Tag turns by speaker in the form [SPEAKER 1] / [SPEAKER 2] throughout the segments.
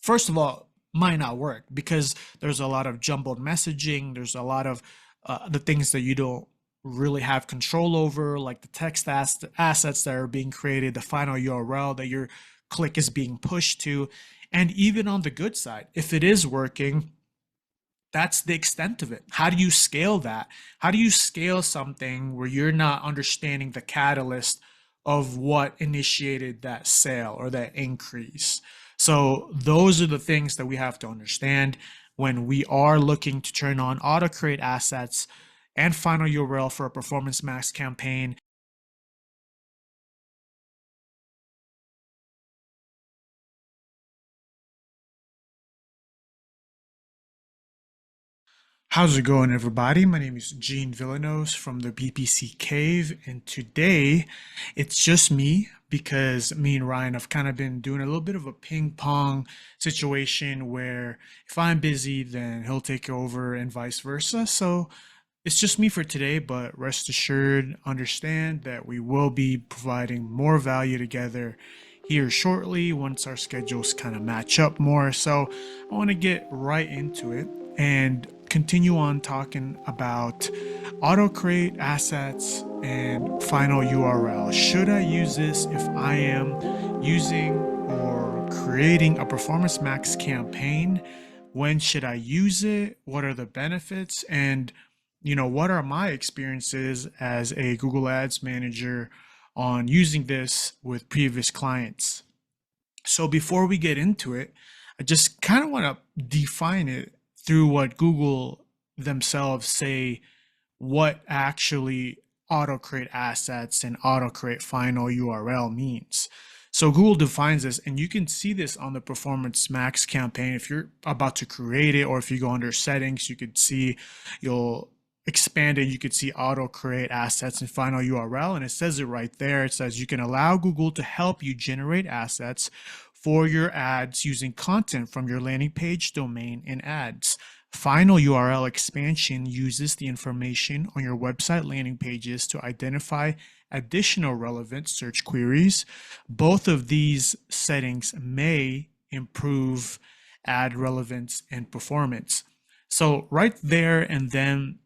[SPEAKER 1] first of all, might not work because there's a lot of jumbled messaging. There's a lot of the things that you don't really have control over, like the assets that are being created, the final URL that your click is being pushed to. And even on the good side, if it is working, that's the extent of it. How do you scale that? How do you scale something where you're not understanding the catalyst of what initiated that sale or that increase? So those are the things that we have to understand when we are looking to turn on auto create assets and final URL for a Performance Max campaign. How's it going, everybody? My name is Gene Villanos from the PPC Cave, and today it's just me because me and Ryan have kind of been doing a little bit of a ping pong situation where if I'm busy, then he'll take over and vice versa. So it's just me for today, but rest assured, understand that we will be providing more value together here shortly once our schedules kind of match up more. So I want to get right into it and continue on talking about auto create assets and final URL. Should I use this if I am using or creating a Performance Max campaign? When should I use it? What are the benefits? And what are my experiences as a Google Ads manager on using this with previous clients? So before we get into it, I just kind of want to define it through what Google themselves say, what actually auto create assets and auto create final URL means. So Google defines this, and you can see this on the Performance Max campaign. If you're about to create it, or if you go under settings, you could see, you'll expand it, you could see auto create assets and final URL, and it says it right there. It says you can allow Google to help you generate assets for your ads using content from your landing page, domain, and ads. Final URL expansion uses the information on your website landing pages to identify additional relevant search queries. Both of these settings may improve ad relevance and performance. So right there and then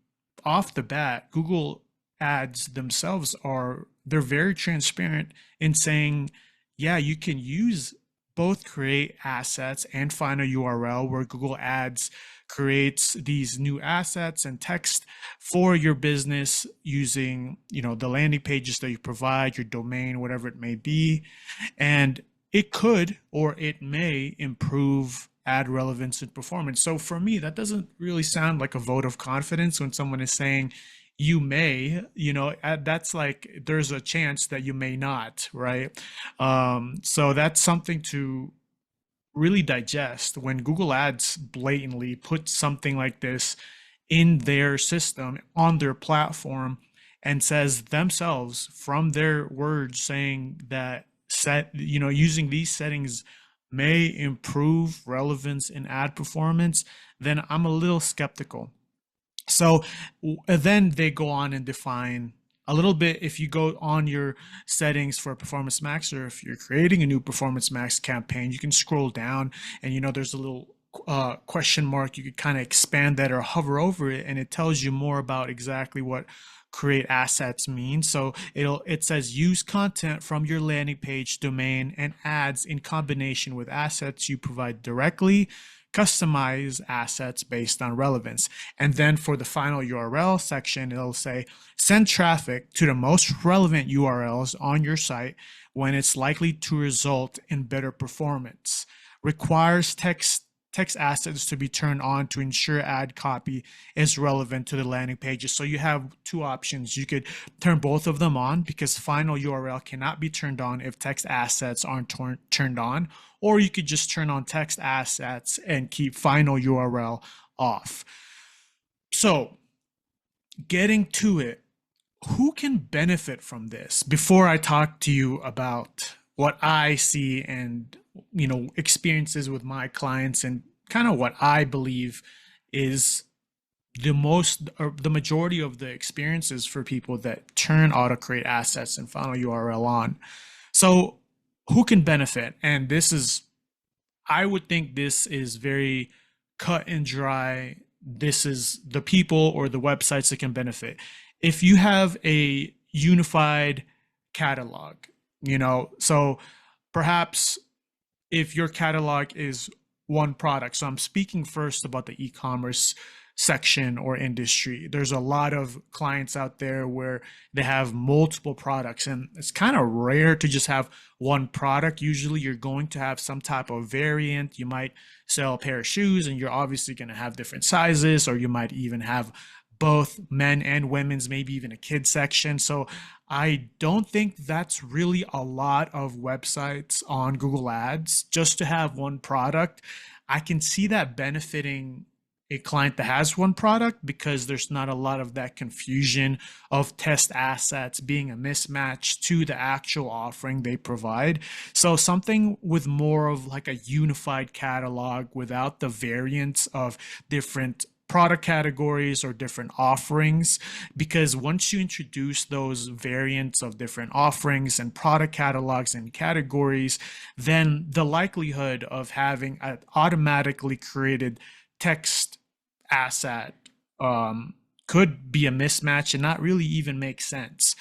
[SPEAKER 1] off the bat, Google Ads themselves they're very transparent in saying, yeah, you can use both create assets and final URL, where Google Ads creates these new assets and text for your business using, the landing pages that you provide, your domain, whatever it may be. And it could, or it may improve ad relevance and performance. So for me, that doesn't really sound like a vote of confidence when someone is saying you may, that's like there's a chance that you may not, right? So that's something to really digest when Google Ads blatantly puts something like this in their system on their platform and says themselves from their words saying that using these settings may improve relevance in ad performance, then I'm a little skeptical. So then they go on and define a little bit. If you go on your settings for Performance Max, or if you're creating a new Performance Max campaign, you can scroll down and there's a little question mark. You could kind of expand that or hover over it, and it tells you more about exactly what create assets means. So it says use content from your landing page, domain, and ads in combination with assets you provide directly. Customize assets based on relevance. And then for the final URL section, it'll say send traffic to the most relevant URLs on your site when it's likely to result in better performance. Requires text assets to be turned on to ensure ad copy is relevant to the landing pages. So you have two options. You could turn both of them on, because final URL cannot be turned on if text assets aren't turned on, or you could just turn on text assets and keep final URL off. So getting to it, who can benefit from this? Before I talk to you about what I see and experiences with my clients and kind of what I believe is the majority of the experiences for people that turn auto create assets and final URL on. So who can benefit? And this is, I would think this is very cut and dry. This is the people or the websites that can benefit. If you have a unified catalog, so perhaps if your catalog is one product. So I'm speaking first about the e-commerce section or industry. There's a lot of clients out there where they have multiple products, and it's kind of rare to just have one product. Usually you're going to have some type of variant. You might sell a pair of shoes and you're obviously going to have different sizes, or you might even have both men and women's, maybe even a kid section. So I don't think that's really a lot of websites on Google Ads just to have one product. I can see that benefiting a client that has one product because there's not a lot of that confusion of test assets being a mismatch to the actual offering they provide. So something with more of like a unified catalog without the variants of different product categories or different offerings, because once you introduce those variants of different offerings and product catalogs and categories, then the likelihood of having an automatically created text asset could be a mismatch and not really even make sense.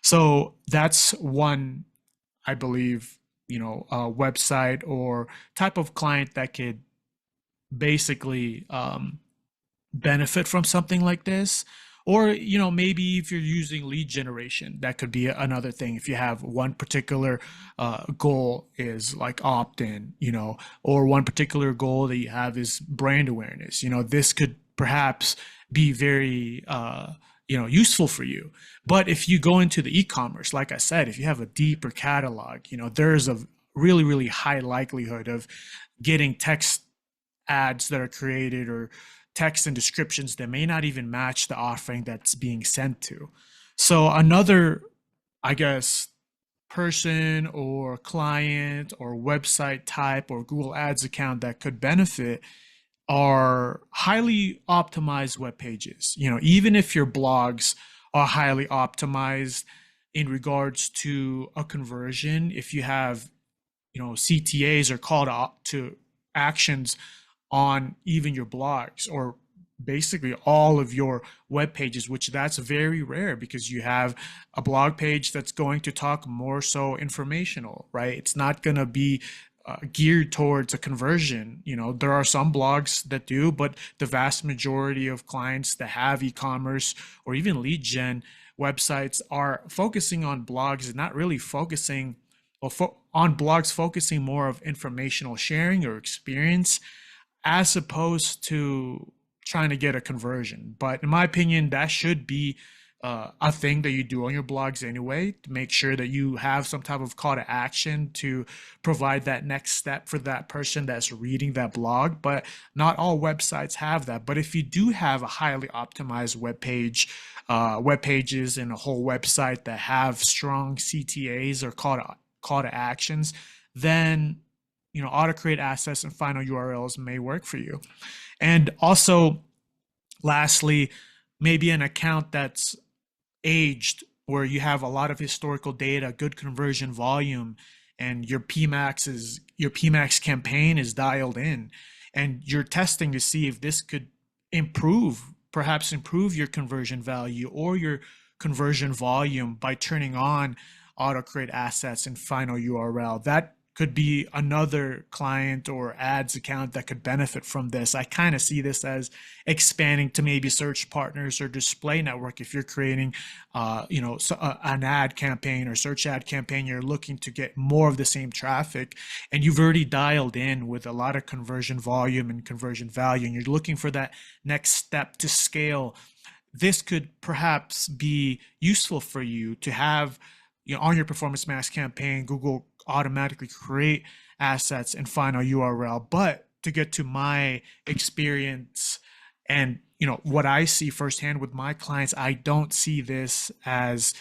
[SPEAKER 1] So that's one, I believe, website or type of client that could basically benefit from something like this. Or maybe if you're using lead generation, that could be another thing. If you have one particular goal is like opt-in, or one particular goal that you have is brand awareness, this could perhaps be very useful for you. But if you go into the e-commerce, like I said, if you have a deeper catalog, there's a really, really high likelihood of getting text ads that are created or text and descriptions that may not even match the offering that's being sent to. So another, I guess, person or client or website type or Google Ads account that could benefit are highly optimized web pages. Even if your blogs are highly optimized in regards to a conversion, if you have, CTAs or to actions on even your blogs or basically all of your web pages, which that's very rare because you have a blog page that's going to talk more so informational, right? It's not going to be geared towards a conversion. There are some blogs that do, but the vast majority of clients that have e-commerce or even lead gen websites are focusing on blogs and not really focusing on blogs, focusing more of informational sharing or experience as opposed to trying to get a conversion. But in my opinion, that should be a thing that you do on your blogs anyway, to make sure that you have some type of call to action to provide that next step for that person that's reading that blog. But not all websites have that. But if you do have a highly optimized web page, web pages and a whole website that have strong CTAs or call to actions, then auto create assets and final URLs may work for you. And also, lastly, maybe an account that's aged where you have a lot of historical data, good conversion volume, and your PMAX campaign is dialed in, and you're testing to see if this could perhaps improve your conversion value or your conversion volume by turning on auto create assets and final URL. That could be another client or ads account that could benefit from this. I kind of see this as expanding to maybe search partners or display network. If you're creating, an ad campaign or search ad campaign, you're looking to get more of the same traffic, and you've already dialed in with a lot of conversion volume and conversion value, and you're looking for that next step to scale. This could perhaps be useful for you to have, on your performance max campaign, Google automatically create assets and final URL. But to get to my experience and what I see firsthand with my clients, I don't see this as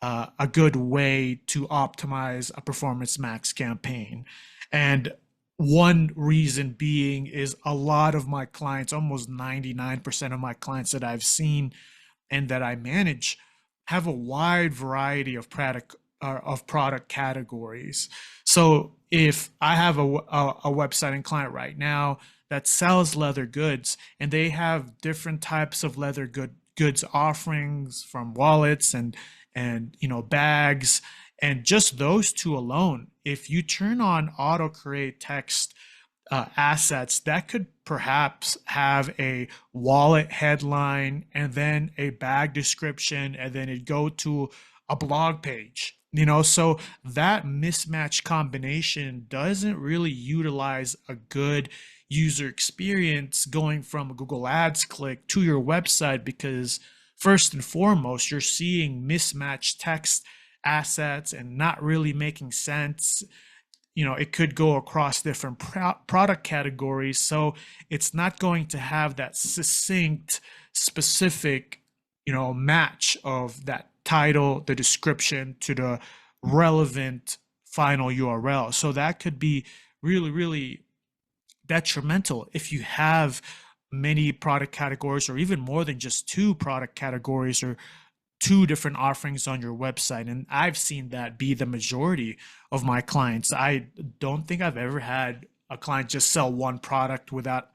[SPEAKER 1] a good way to optimize a performance max campaign. And one reason being is a lot of my clients, almost 99% of my clients that I've seen and that I manage, have a wide variety of of product categories. So if I have a website and client right now that sells leather goods, and they have different types of goods offerings, from wallets and bags, and just those two alone, if you turn on auto create text assets, that could perhaps have a wallet headline and then a bag description, and then it go to a blog page. So that mismatch combination doesn't really utilize a good user experience going from a Google Ads click to your website, because first and foremost, you're seeing mismatched text assets and not really making sense. It could go across different product categories. So it's not going to have that succinct, specific, match of that title, the description to the relevant final URL. So that could be really, really detrimental if you have many product categories, or even more than just two product categories, or two different offerings on your website. And I've seen that be the majority of my clients. I don't think I've ever had a client just sell one product without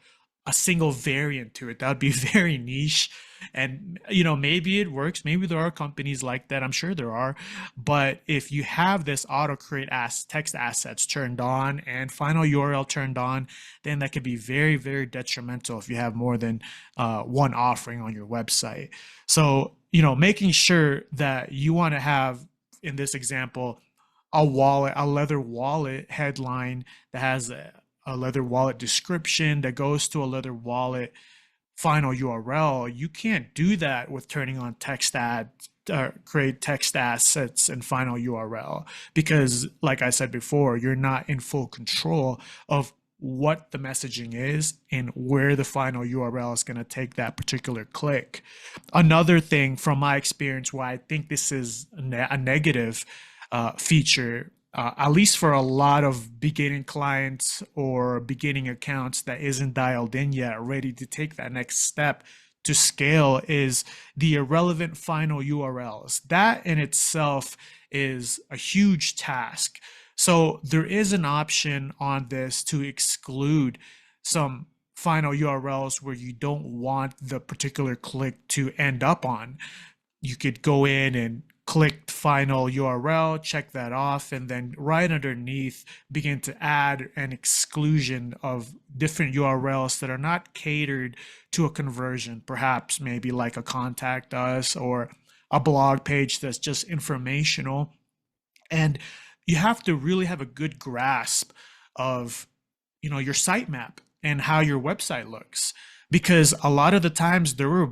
[SPEAKER 1] a single variant to it. That would be very niche. And, maybe it works. Maybe there are companies like that. I'm sure there are. But if you have this auto create text assets turned on and final URL turned on, then that could be very, very detrimental if you have more than one offering on your website. So, making sure that you want to have, in this example, a leather wallet headline that has a leather wallet description that goes to a leather wallet final URL. You can't do that with turning on create text assets and final URL, because, like I said before, you're not in full control of what the messaging is and where the final URL is going to take that particular click. Another thing from my experience why I think this is a negative feature, at least for a lot of beginning clients or beginning accounts that isn't dialed in yet, ready to take that next step to scale, is the irrelevant final URLs. That in itself is a huge task. So there is an option on this to exclude some final URLs where you don't want the particular click to end up on. You could go in and click final URL, check that off, and then right underneath begin to add an exclusion of different URLs that are not catered to a conversion, perhaps maybe like a contact us or a blog page that's just informational. And you have to really have a good grasp of, your sitemap and how your website looks, because a lot of the times there will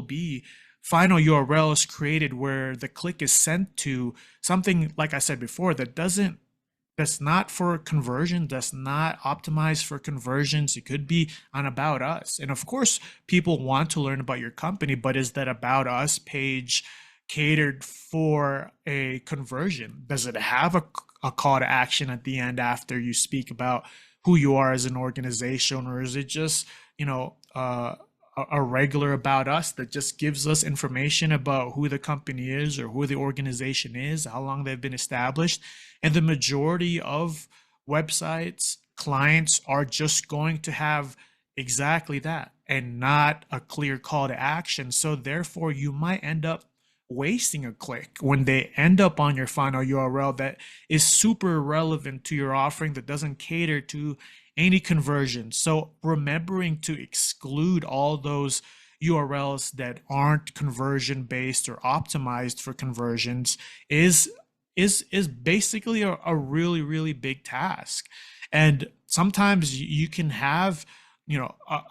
[SPEAKER 1] be final URLs created where the click is sent to something, like I said before, that's not for conversion, that's not optimized for conversions. It could be an about us. And of course, people want to learn about your company, but is that about us page catered for a conversion? Does it have a call to action at the end after you speak about who you are as an organization, or is it just, a regular about us that just gives us information about who the company is or who the organization is, how long they've been established? And the majority of websites, clients are just going to have exactly that and not a clear call to action. So therefore, you might end up wasting a click when they end up on your final URL that is super relevant to your offering, that doesn't cater to any conversion. So remembering to exclude all those URLs that aren't conversion based or optimized for conversions is basically a really, really big task. And sometimes you can have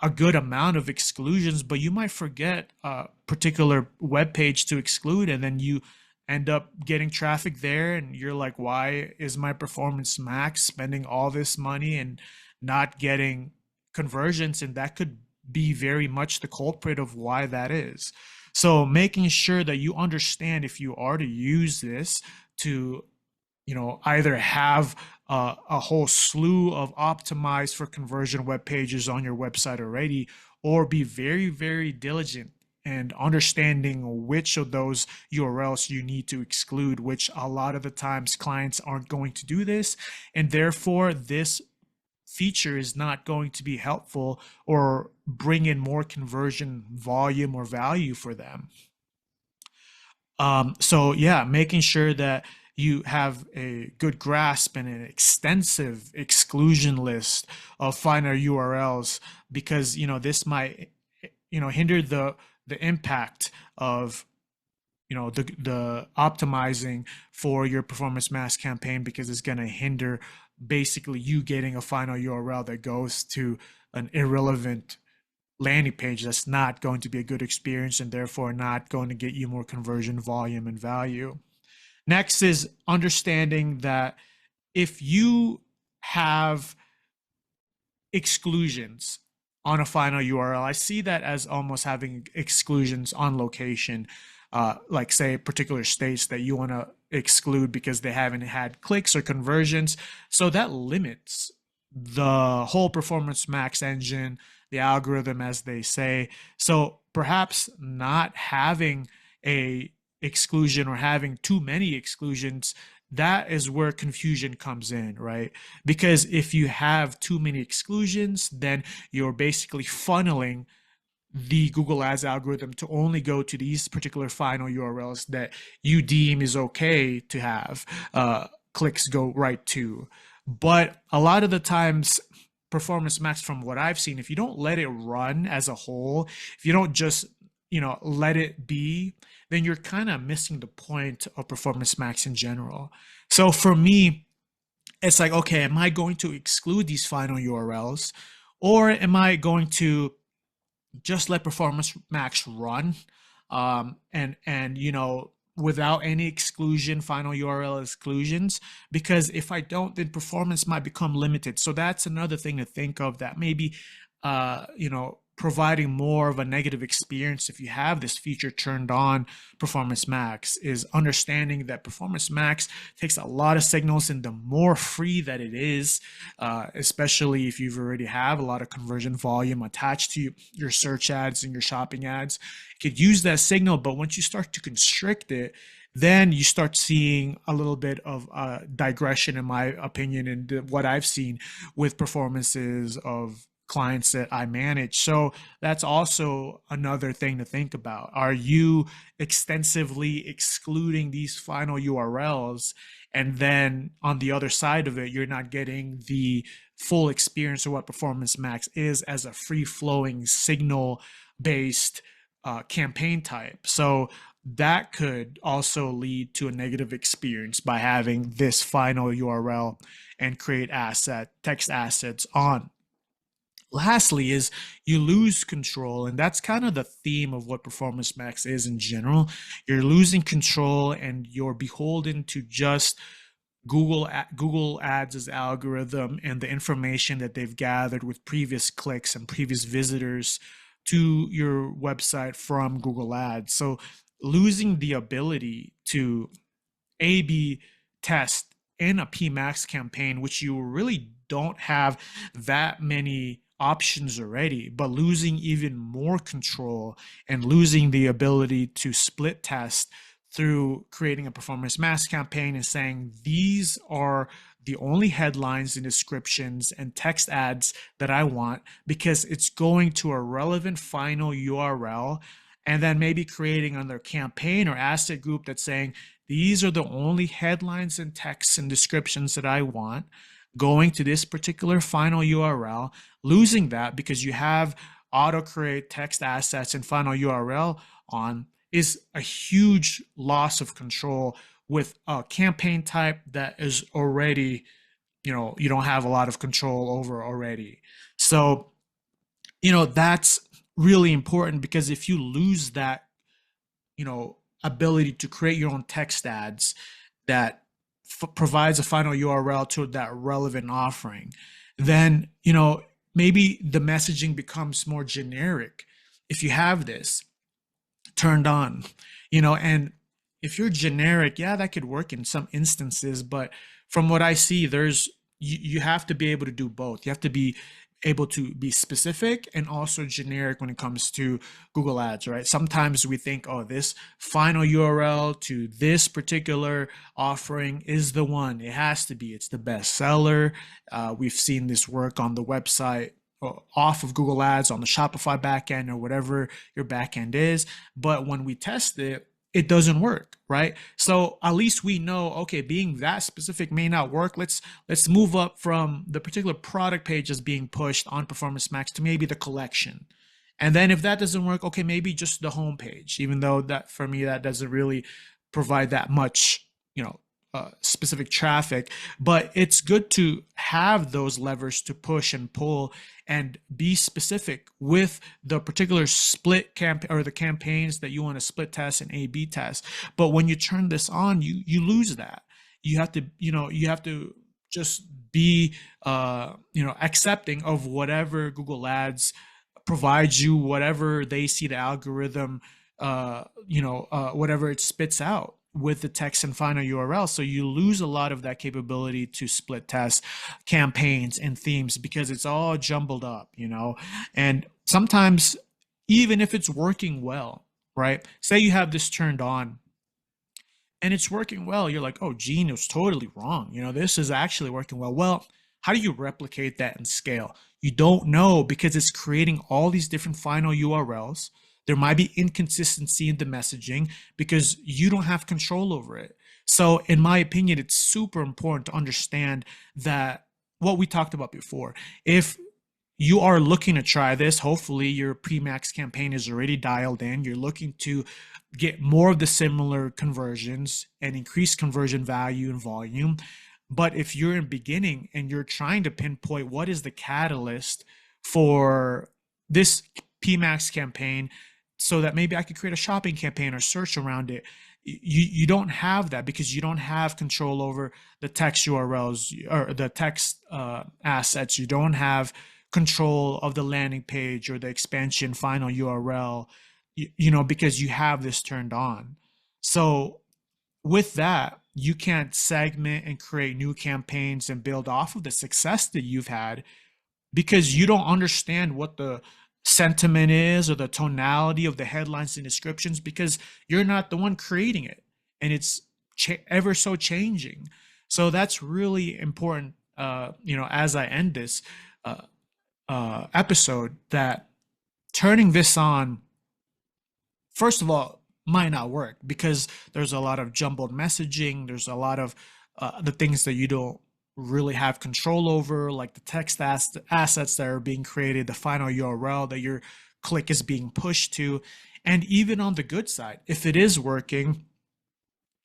[SPEAKER 1] a good amount of exclusions, but you might forget a particular web page to exclude, and then you end up getting traffic there, and you're like, why is my performance max spending all this money and not getting conversions? And that could be very much the culprit of why that is. So making sure that you understand, if you are to use this to either have a whole slew of optimized for conversion web pages on your website already, or be very, very diligent and understanding which of those URLs you need to exclude, which a lot of the times clients aren't going to do this. And therefore, this feature is not going to be helpful or bring in more conversion volume or value for them. So yeah, making sure that you have a good grasp and an extensive exclusion list of finer URLs, because this might hinder the impact of the optimizing for your performance max campaign, because it's going to hinder basically you getting a final URL that goes to an irrelevant landing page that's not going to be a good experience and therefore not going to get you more conversion volume and value. Next is understanding that if you have exclusions on a final URL, I see that as almost having exclusions on location, like say particular states that you want to exclude because they haven't had clicks or conversions. So that limits the whole Performance Max engine, the algorithm, as they say. So perhaps not having a exclusion or having too many exclusions, that is where confusion comes in, right? Because if you have too many exclusions, then you're basically funneling the Google Ads algorithm to only go to these particular final URLs that you deem is okay to have clicks go right to. But a lot of the times, Performance Max, from what I've seen, if you don't let it run as a whole, if you don't just let it be, then you're kind of missing the point of Performance Max in general. So for me, it's like, okay, am I going to exclude these final URLs, or am I going to just let Performance Max run, and without any exclusion, final URL exclusions? Because if I don't, then performance might become limited. So that's another thing to think of, that maybe providing more of a negative experience if you have this feature turned on Performance Max, is understanding that Performance Max takes a lot of signals, and the more free that it is, especially if you've already have a lot of conversion volume attached to your search ads and your shopping ads, you could use that signal. But once you start to constrict it, then you start seeing a little bit of digression, in my opinion, and what I've seen with performances of clients that I manage. So that's also another thing to think about. Are you extensively excluding these final URLs? And then on the other side of it, you're not getting the full experience of what Performance Max is as a free-flowing signal-based campaign type. So that could also lead to a negative experience by having this final URL and create text assets on. Lastly is you lose control, and that's kind of the theme of what Performance Max is in general. You're losing control, and you're beholden to just Google Ads' algorithm and the information that they've gathered with previous clicks and previous visitors to your website from Google Ads. So losing the ability to A/B test in a PMax campaign, which you really don't have that many options already, but losing even more control and losing the ability to split test through creating a Performance Max campaign and saying these are the only headlines and descriptions and text ads that I want, because it's going to a relevant final URL, and then maybe creating another campaign or asset group that's saying these are the only headlines and texts and descriptions that I want, going to this particular final URL, losing that because you have auto create text assets and final URL on, is a huge loss of control with a campaign type that is already, you don't have a lot of control over already. So, that's really important, because if you lose that, ability to create your own text ads that provides a final URL to that relevant offering, then, maybe the messaging becomes more generic if you have this turned on, and if you're generic, yeah, that could work in some instances. But from what I see, you have to be able to do both. You have to be able to be specific and also generic when it comes to Google Ads, right? Sometimes we think, oh, this final URL to this particular offering is the one. It has to be. It's the best seller. We've seen this work on the website off of Google Ads on the Shopify backend or whatever your backend is. But when we test it, it doesn't work, right? So at least we know, okay, being that specific may not work. Let's move up from the particular product pages being pushed on Performance Max to maybe the collection. And then if that doesn't work, okay, maybe just the home page, even though that for me that doesn't really provide that much, specific traffic. But it's good to have those levers to push and pull and be specific with the particular split campaign or the campaigns that you want to split test and A/B test. But when you turn this on, you lose that. You have to just be accepting of whatever Google Ads provides you, whatever they see the algorithm, whatever it spits out with the text and final URL. So you lose a lot of that capability to split test campaigns and themes because it's all jumbled up, and sometimes even if it's working well, right? Say you have this turned on and it's working well, you're like, oh, Gene, it was totally wrong. This is actually working well. Well, how do you replicate that and scale? You don't know because it's creating all these different final URLs. There might be inconsistency in the messaging because you don't have control over it. So in my opinion, it's super important to understand that what we talked about before. If you are looking to try this, hopefully your pre-max campaign is already dialed in. You're looking to get more of the similar conversions and increase conversion value and volume. But if you're in beginning and you're trying to pinpoint what is the catalyst for this PMax campaign, so that maybe I could create a shopping campaign or search around it. You don't have that because you don't have control over the text URLs or the text assets. You don't have control of the landing page or the expansion final URL, because you have this turned on. So with that, you can't segment and create new campaigns and build off of the success that you've had because you don't understand what the sentiment is or the tonality of the headlines and descriptions because you're not the one creating it and it's ever so changing. So that's really important, as I end this episode, that turning this on, first of all, might not work because there's a lot of jumbled messaging. There's a lot of the things that you don't really have control over, like the text assets that are being created, the final URL that your click is being pushed to. And even on the good side, if it is working,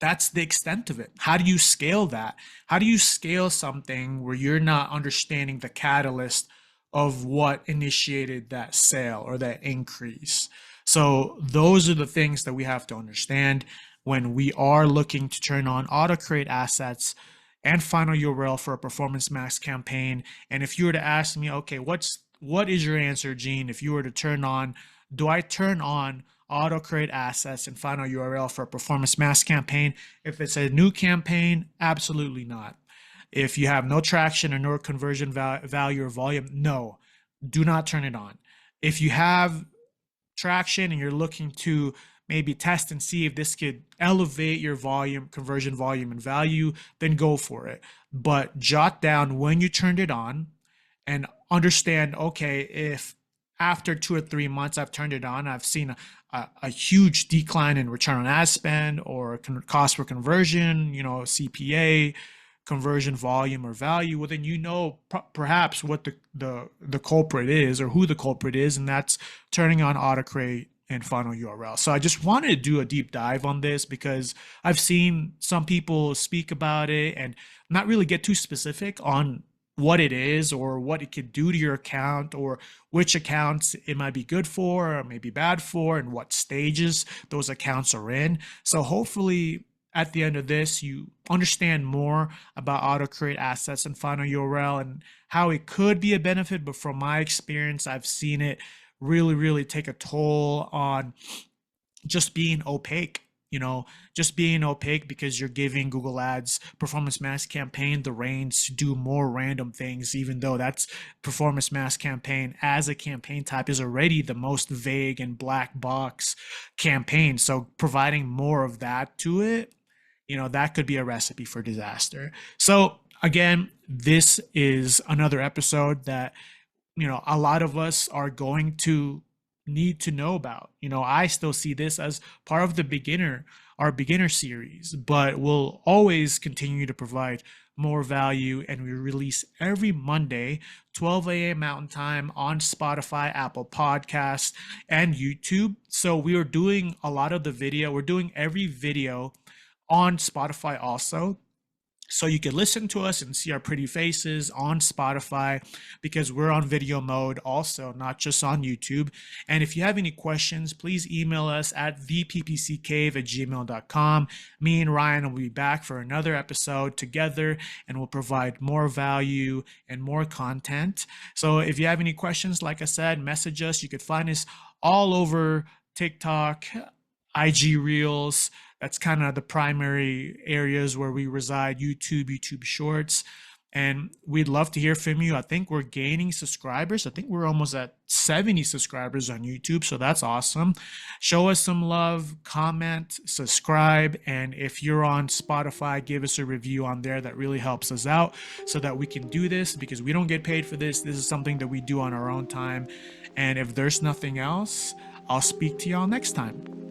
[SPEAKER 1] that's the extent of it. How do you scale that? How do you scale something where you're not understanding the catalyst of what initiated that sale or that increase? So those are the things that we have to understand when we are looking to turn on auto create assets and final URL for a Performance Max campaign. And if you were to ask me, okay, what is your answer, Gene? If you were to do I turn on auto create assets and final URL for a Performance Max campaign? If it's a new campaign, absolutely not. If you have no traction or no conversion value or volume, no, do not turn it on. If you have traction and you're looking to maybe test and see if this could elevate your volume, conversion volume and value, then go for it. But jot down when you turned it on and understand, okay, if after 2 or 3 months I've turned it on, I've seen a huge decline in return on ad spend or cost per conversion, CPA, conversion volume or value, well, then perhaps what the culprit is or who the culprit is, and that's turning on auto create and final URL. So I just wanted to do a deep dive on this because I've seen some people speak about it and not really get too specific on what it is or what it could do to your account or which accounts it might be good for or maybe bad for and what stages those accounts are in. So hopefully at the end of this, you understand more about auto create assets and final URL and how it could be a benefit. But from my experience, I've seen it really, really take a toll on just being opaque just being opaque because you're giving Google Ads Performance Max Campaign the reins to do more random things, even though that's Performance Max Campaign as a campaign type is already the most vague and black box campaign. So providing more of that to it, that could be a recipe for disaster. So again, this is another episode that a lot of us are going to need to know about. I still see this as part of our beginner series, but we'll always continue to provide more value. And we release every Monday, 12 a.m. Mountain Time on Spotify, Apple Podcasts, and YouTube. So we are doing a lot of the video. We're doing every video on Spotify also. So you can listen to us and see our pretty faces on Spotify because we're on video mode also, not just on YouTube. And if you have any questions, please email us at theppccave@gmail.com. Me and Ryan will be back for another episode together, and we'll provide more value and more content. So if you have any questions, like I said, message us. You could find us all over TikTok, IG Reels. That's kind of the primary areas where we reside. YouTube Shorts. And we'd love to hear from you. I think we're gaining subscribers. I think we're almost at 70 subscribers on YouTube. So that's awesome. Show us some love, comment, subscribe. And if you're on Spotify, give us a review on there. That really helps us out so that we can do this because we don't get paid for this. This is something that we do on our own time. And if there's nothing else, I'll speak to y'all next time.